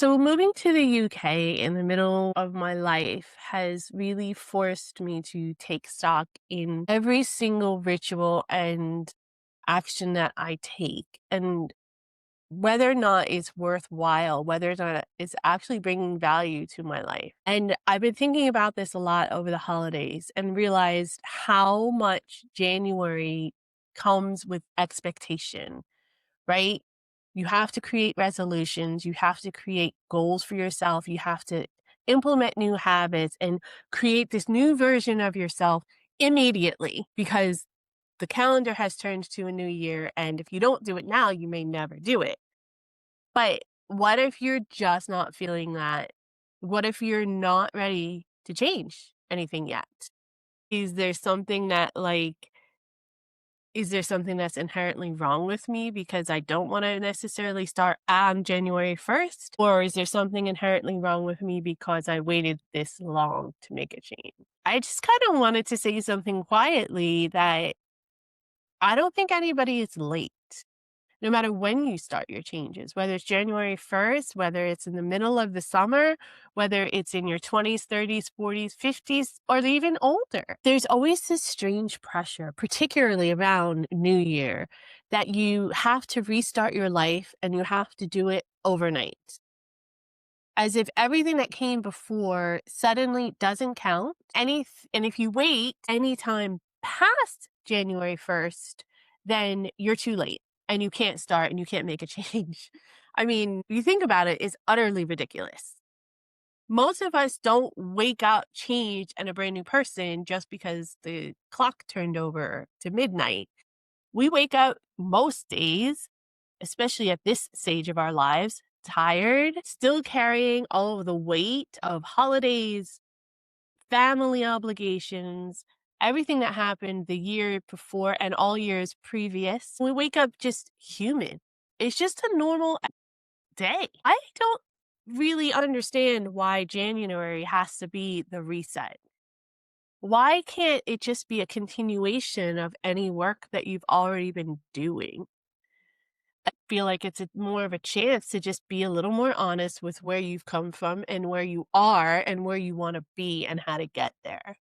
So moving to the UK in the middle of my life has really forced me to take stock in every single ritual and action that I take and whether or not it's worthwhile, whether or not it's actually bringing value to my life. And I've been thinking about this a lot over the holidays and realized how much January comes with expectation, right? You have to create resolutions, you have to create goals for yourself, you have to implement new habits and create this new version of yourself immediately because the calendar has turned to a new year. And if you don't do it now, you may never do it. But what if you're just not feeling that? What if you're not ready to change anything yet? Is there something that is there something that's inherently wrong with me because I don't want to necessarily start on January 1st? Or is there something inherently wrong with me because I waited this long to make a change? I just kind of wanted to say something quietly that I don't think anybody is late. No matter when you start your changes, whether it's January 1st, whether it's in the middle of the summer, whether it's in your 20s, 30s, 40s, 50s, or even older. There's always this strange pressure, particularly around New Year, that you have to restart your life and you have to do it overnight. As if everything that came before suddenly doesn't count. And if you wait any time past January 1st, then you're too late and you can't start and you can't make a change. I mean, you think about it, it's utterly ridiculous. Most of us don't wake up changed and a brand new person just because the clock turned over to midnight. We wake up most days, especially at this stage of our lives, tired, still carrying all of the weight of holidays, family obligations, everything that happened the year before and all years previous. We wake up just human. It's just a normal day. I don't really understand why January has to be the reset. Why can't it just be a continuation of any work that you've already been doing? Feel like it's more of a chance to just be a little more honest with where you've come from and where you are and where you want to be and how to get there.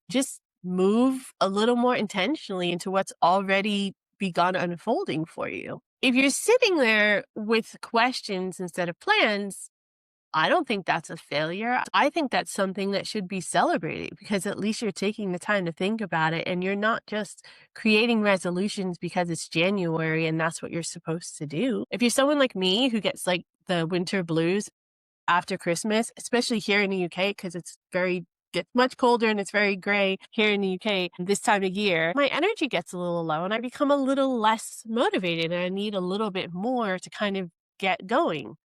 Just move a little more intentionally into what's already begun unfolding for you. If you're sitting there with questions instead of plans, I don't think that's a failure. I think that's something that should be celebrated because at least you're taking the time to think about it and you're not just creating resolutions because it's January and that's what you're supposed to do. If you're someone like me who gets like the winter blues after Christmas, especially here in the UK, because gets much colder and it's very gray here in the UK this time of year, my energy gets a little low and I become a little less motivated and I need a little bit more to kind of get going.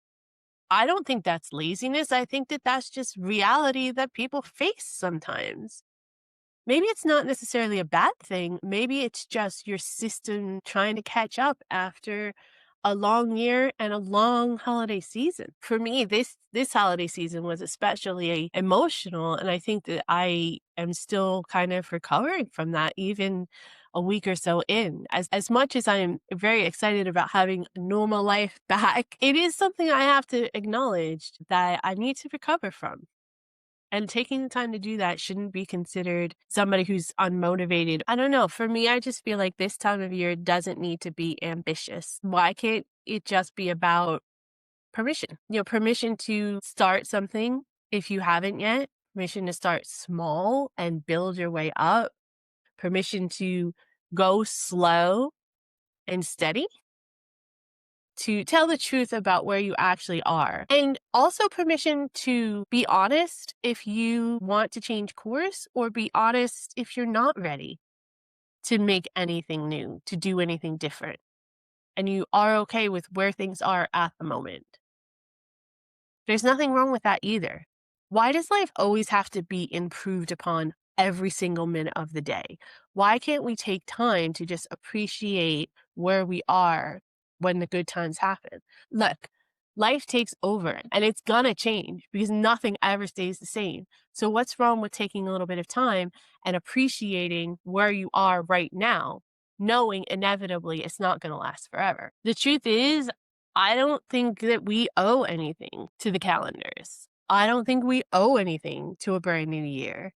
I don't think that's laziness. I think that that's just reality that people face sometimes. Maybe it's not necessarily a bad thing. Maybe it's just your system trying to catch up after a long year and a long holiday season. For me, this holiday season was especially emotional, and I think that I am still kind of recovering from that even a week or so in. As much as I am very excited about having a normal life back, it is something I have to acknowledge that I need to recover from. And taking the time to do that shouldn't be considered somebody who's unmotivated. I don't know. For me, I just feel like this time of year doesn't need to be ambitious. Why can't it just be about permission? Permission to start something if you haven't yet, permission to start small and build your way up, permission to go slow and steady, to tell the truth about where you actually are. And also permission to be honest if you want to change course or be honest if you're not ready to make anything new, to do anything different. And you are okay with where things are at the moment. There's nothing wrong with that either. Why does life always have to be improved upon every single minute of the day? Why can't we take time to just appreciate where we are when the good times happen? Look, life takes over and it's gonna change because nothing ever stays the same. So what's wrong with taking a little bit of time and appreciating where you are right now, knowing inevitably it's not gonna last forever? The truth is, I don't think that we owe anything to the calendars. I don't think we owe anything to a brand new year.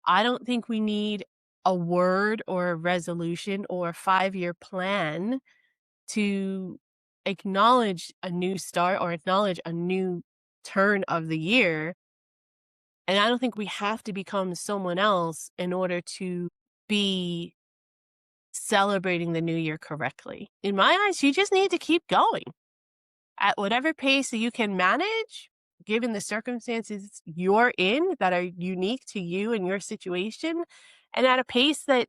I don't think we need a word or a resolution or a 5-year plan to acknowledge a new start or acknowledge a new turn of the year. And I don't think we have to become someone else in order to be celebrating the new year correctly. In my eyes, you just need to keep going at whatever pace that you can manage, given the circumstances you're in that are unique to you and your situation, and at a pace that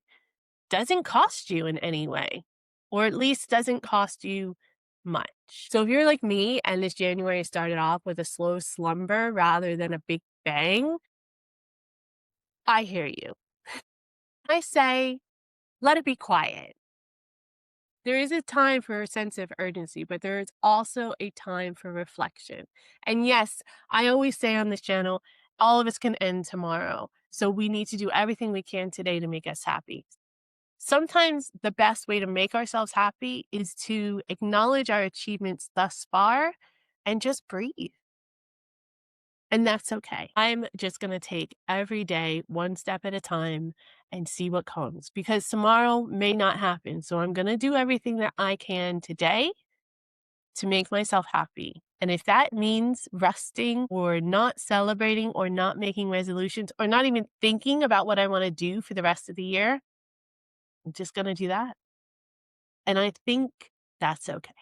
doesn't cost you in any way, or at least doesn't cost you much. So if you're like me and this January started off with a slow slumber rather than a big bang, I hear you. I say, let it be quiet. There is a time for a sense of urgency, but there is also a time for reflection. And yes, I always say on this channel, all of us can end tomorrow. So we need to do everything we can today to make us happy. Sometimes the best way to make ourselves happy is to acknowledge our achievements thus far and just breathe. And that's okay. I'm just going to take every day one step at a time and see what comes because tomorrow may not happen. So I'm going to do everything that I can today to make myself happy. And if that means resting or not celebrating or not making resolutions or not even thinking about what I want to do for the rest of the year, I'm just going to do that. And I think that's okay.